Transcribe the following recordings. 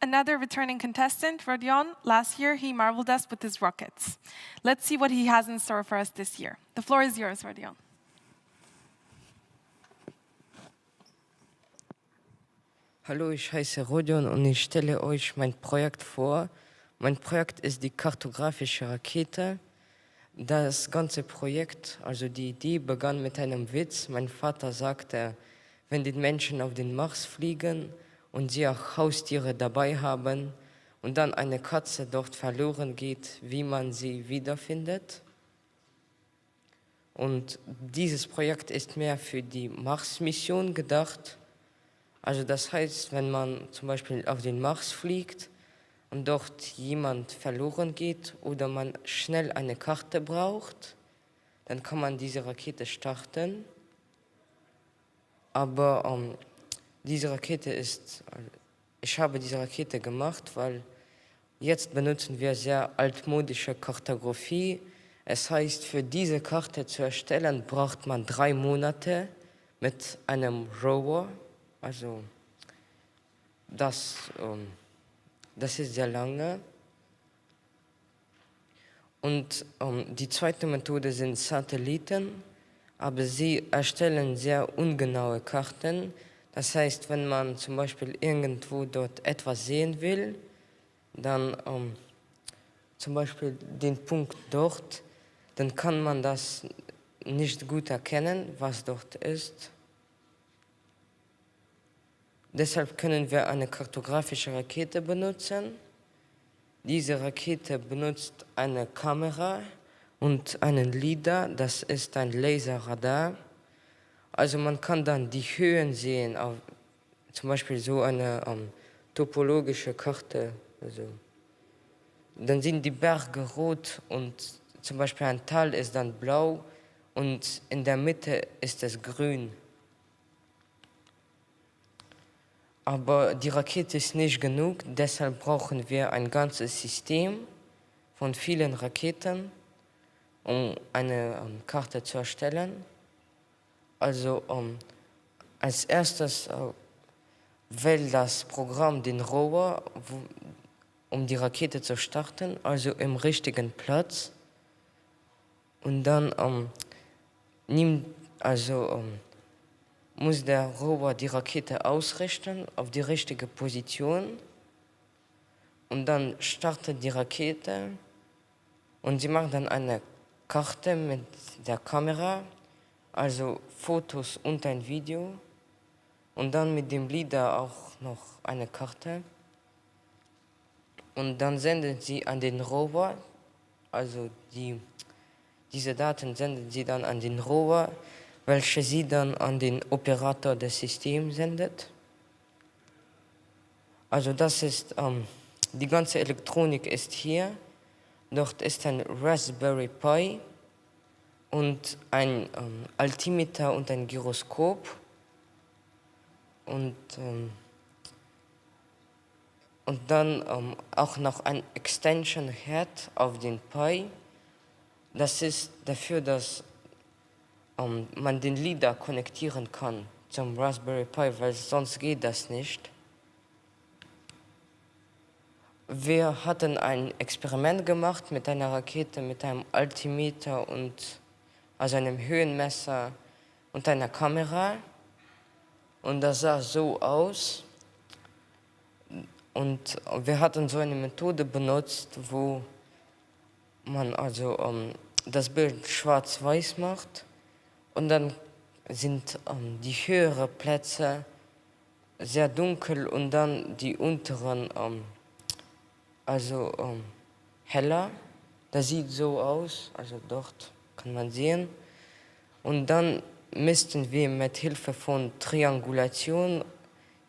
Another returning contestant, Rodion, last year he marveled us with his rockets. Let's see what he has in store for us this year. The floor is yours, Rodion. Hallo, ich heiße Rodion und ich stelle euch mein Projekt vor. Mein Projekt ist die Kartografische Rakete. Das ganze Projekt, also die Idee, begann mit einem Witz. Mein Vater sagte, wenn die Menschen auf den Mars fliegen und sie auch Haustiere dabei haben und dann eine Katze dort verloren geht, wie man sie wiederfindet. Und dieses Projekt ist mehr für die Marsmission gedacht. Also das heißt, wenn man zum Beispiel auf den Mars fliegt und dort jemand verloren geht oder man schnell eine Karte braucht, dann kann man diese Rakete starten. Aber diese Rakete ich habe diese Rakete gemacht, weil jetzt benutzen wir sehr altmodische Kartografie. Es heißt, für diese Karte zu erstellen, braucht man 3 Monate mit einem Rover. Also das ist sehr lange. Und die zweite Methode sind Satelliten, aber sie erstellen sehr ungenaue Karten. Das heißt, wenn man zum Beispiel irgendwo dort etwas sehen will, dann zum Beispiel den Punkt dort, dann kann man das nicht gut erkennen, was dort ist. Deshalb können wir eine kartografische Rakete benutzen. Diese Rakete benutzt eine Kamera und einen LiDAR, das ist ein Laserradar. Also man kann dann die Höhen sehen, zum Beispiel so eine topologische Karte. Also dann sind die Berge rot und zum Beispiel ein Tal ist dann blau und in der Mitte ist es grün. Aber die Rakete ist nicht genug, deshalb brauchen wir ein ganzes System von vielen Raketen, um eine Karte zu erstellen. Also als erstes wählt das Programm den Rover, um die Rakete zu starten, also im richtigen Platz. Und dann muss der Rover die Rakete ausrichten auf die richtige Position und dann startet die Rakete und sie macht dann eine Karte mit der Kamera, also Fotos und ein Video und dann mit dem LiDAR auch noch eine Karte und dann sendet sie an den Rover, also diese Daten sendet sie dann an den Rover, welche sie dann an den Operator des Systems sendet. Also das ist, die ganze Elektronik ist hier. Dort ist ein Raspberry Pi und ein Altimeter und ein Gyroskop. Und dann auch noch ein Extension Head auf den Pi. Das ist dafür, dass man den LiDAR konnektieren kann zum Raspberry Pi, weil sonst geht das nicht. Wir hatten ein Experiment gemacht mit einer Rakete, mit einem Altimeter und also einem Höhenmesser und einer Kamera. Und das sah so aus. Und wir hatten so eine Methode benutzt, wo man also das Bild schwarz-weiß macht. Und dann sind die höheren Plätze sehr dunkel und dann die unteren heller. Das sieht so aus, also dort kann man sehen. Und dann missten wir mit Hilfe von Triangulation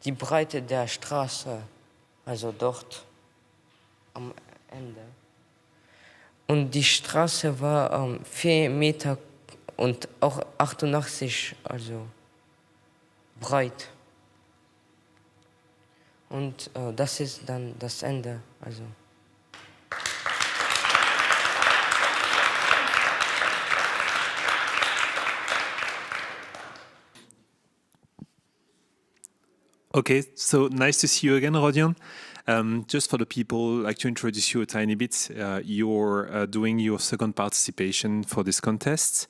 die Breite der Straße, also dort am Ende. Und die Straße war 4 Meter und auch 88, also breit. Und das ist dann das Ende. Also. Okay, so nice to see you again, Rodion. Just for the people, like to introduce you a tiny bit, you're doing your second participation for this contest.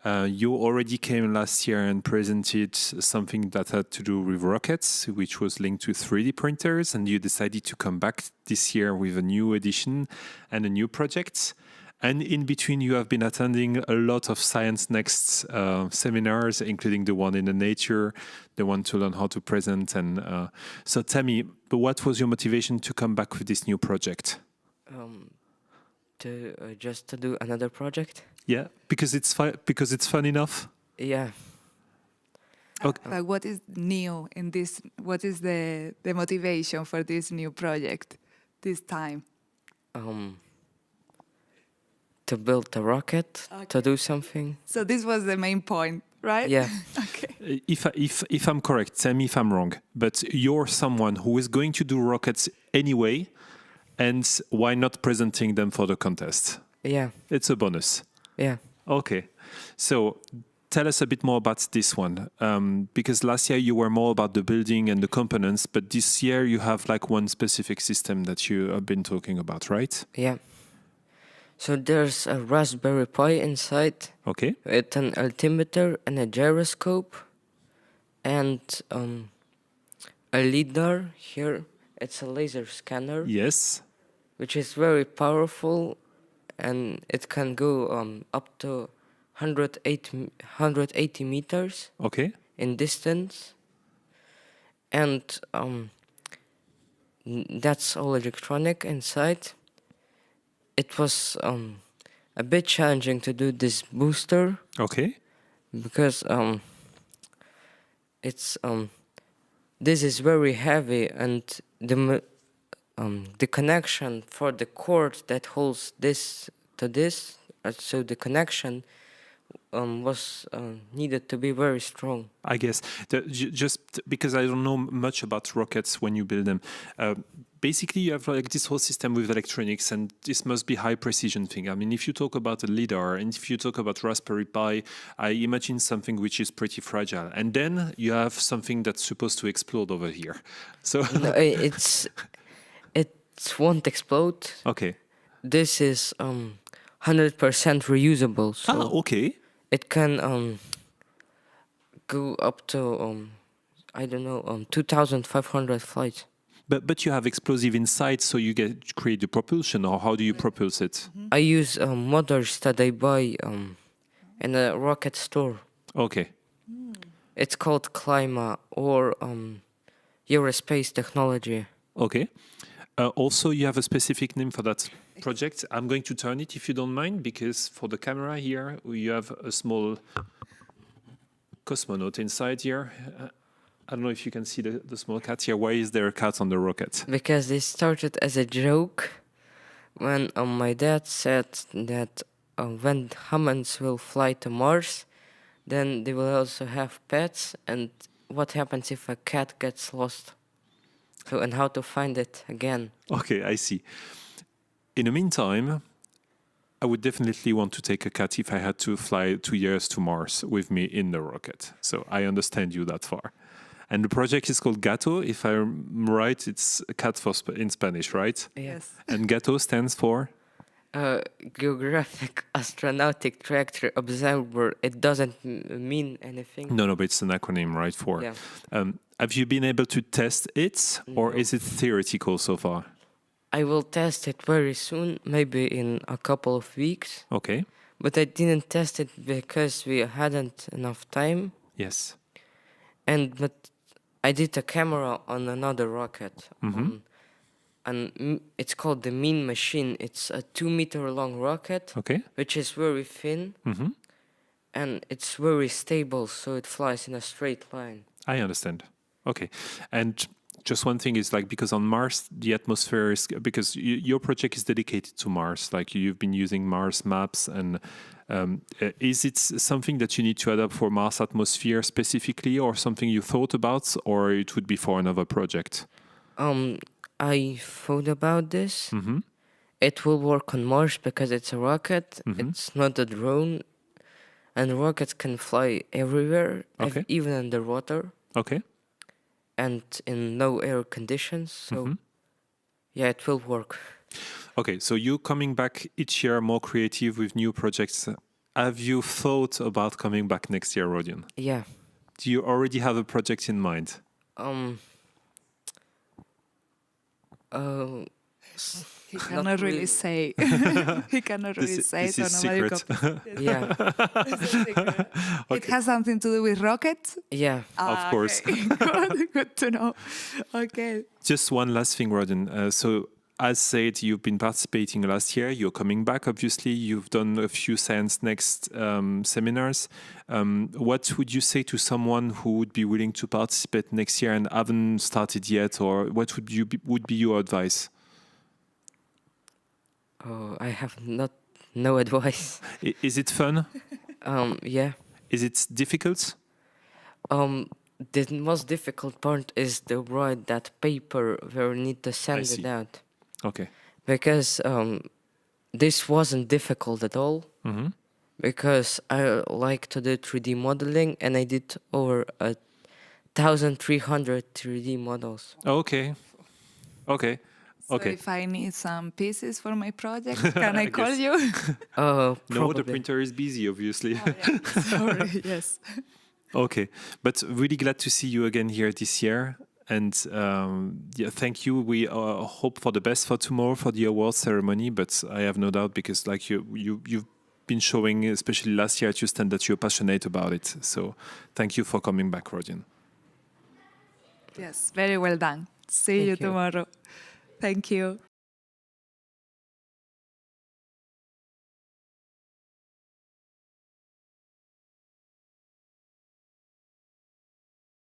You already came last year and presented something that had to do with rockets, which was linked to 3D printers, and you decided to come back this year with a new edition and a new project. And in between, you have been attending a lot of Science Next seminars, including the one in the nature, the one to learn how to present. And so tell me, what was your motivation to come back with this new project? Just to do another project. Yeah, because it's fun enough. Yeah. Okay. Like what is new in this? What is the motivation for this new project this time? To build a rocket, to do something. So this was the main point, right? Yeah. Okay. If I'm correct, tell me if I'm wrong, but you're someone who is going to do rockets anyway, and why not presenting them for the contest? Yeah. It's a bonus. Yeah. Okay. So tell us a bit more about this one, because last year you were more about the building and the components, but this year you have like one specific system that you have been talking about, right? Yeah. So there's a Raspberry Pi inside. Okay. With an altimeter and a gyroscope and a lidar here. It's a laser scanner. Yes. Which is very powerful, and it can go up to 180 meters. Okay. In distance. And that's all electronic inside. It was a bit challenging to do this booster. Okay. Because it's this is very heavy, and the connection for the cord that holds this to this, so the connection was needed to be very strong. I guess just because I don't know much about rockets when you build them. Basically, you have like this whole system with electronics, and this must be high precision thing. I mean, if you talk about a lidar, and if you talk about Raspberry Pi, I imagine something which is pretty fragile. And then you have something that's supposed to explode over here. So no, it won't explode. Okay. This is 100% reusable. So okay. It can go up to 2,500 flights. But you have explosive inside, so you create the propulsion, or how do you propulse it? I use motors that I buy in a rocket store. Okay. It's called Clima or Aerospace Technology. Okay. Also, you have a specific name for that project. I'm going to turn it if you don't mind, because for the camera here, you have a small cosmonaut inside here. I don't know if you can see the small cat here. Why is there a cat on the rocket? Because it started as a joke when my dad said that when humans will fly to Mars, then they will also have pets. And what happens if a cat gets lost? So, and how to find it again. Okay, I see. In the meantime, I would definitely want to take a cat if I had to fly 2 years to Mars with me in the rocket. So I understand you that far. And the project is called Gato. If I'm right, it's a cat in Spanish, right? Yes. And Gato stands for? Geographic Astronautic Trajectory Observer. It doesn't mean anything. No, but it's an acronym, right? For. Yeah. Have you been able to test it, or No. is it theoretical so far? I will test it very soon, maybe in a couple of weeks. Okay. But I didn't test it because we hadn't enough time. Yes. But I did a camera on another rocket. Mm-hmm. And it's called the Mean Machine. It's a 2-meter long rocket, Okay. which is very thin, Mm-hmm. and it's very stable, so it flies in a straight line. I understand. Okay. And just one thing is like, because on Mars, the atmosphere is, because your project is dedicated to Mars, like you've been using Mars maps, and is it something that you need to adapt for Mars atmosphere specifically, or something you thought about, or it would be for another project? I thought about this. Mm-hmm. It will work on Mars because it's a rocket. Mm-hmm. It's not a drone. And rockets can fly everywhere, Okay. even underwater. Okay. And in no air conditions. So Yeah, it will work. Okay, so you coming back each year more creative with new projects. Have you thought about coming back next year, Rodion? Yeah. Do you already have a project in mind? He cannot really say. He cannot really say. This is secret. Yeah. It has something to do with rockets? Yeah. Of course. Okay. Good to know. Okay. Just one last thing, Rodion. So, as said, you've been participating last year. You're coming back, obviously. You've done a few Science Next seminars. What would you say to someone who would be willing to participate next year and haven't started yet? Or what would be your advice? Oh, I have no advice. Is it fun? Yeah. Is it difficult? The most difficult part is to write that paper where we need to send it out. Okay. Because this wasn't difficult at all. Mm-hmm. Because I like to do 3D modeling, and I did over 1,300 3D models. Okay. Okay. So Okay. if I need some pieces for my project, can I call guess. you? No, the Probably. printer is busy, obviously. Sorry, yes. Okay, but really glad to see you again here this year. And yeah, thank you. We hope for the best for tomorrow for the award ceremony. But I have no doubt because, like you've been showing, especially last year at your stand, that you're passionate about it. So thank you for coming back, Rodion. Yes, very well done. See you Thank you. tomorrow. Thank you.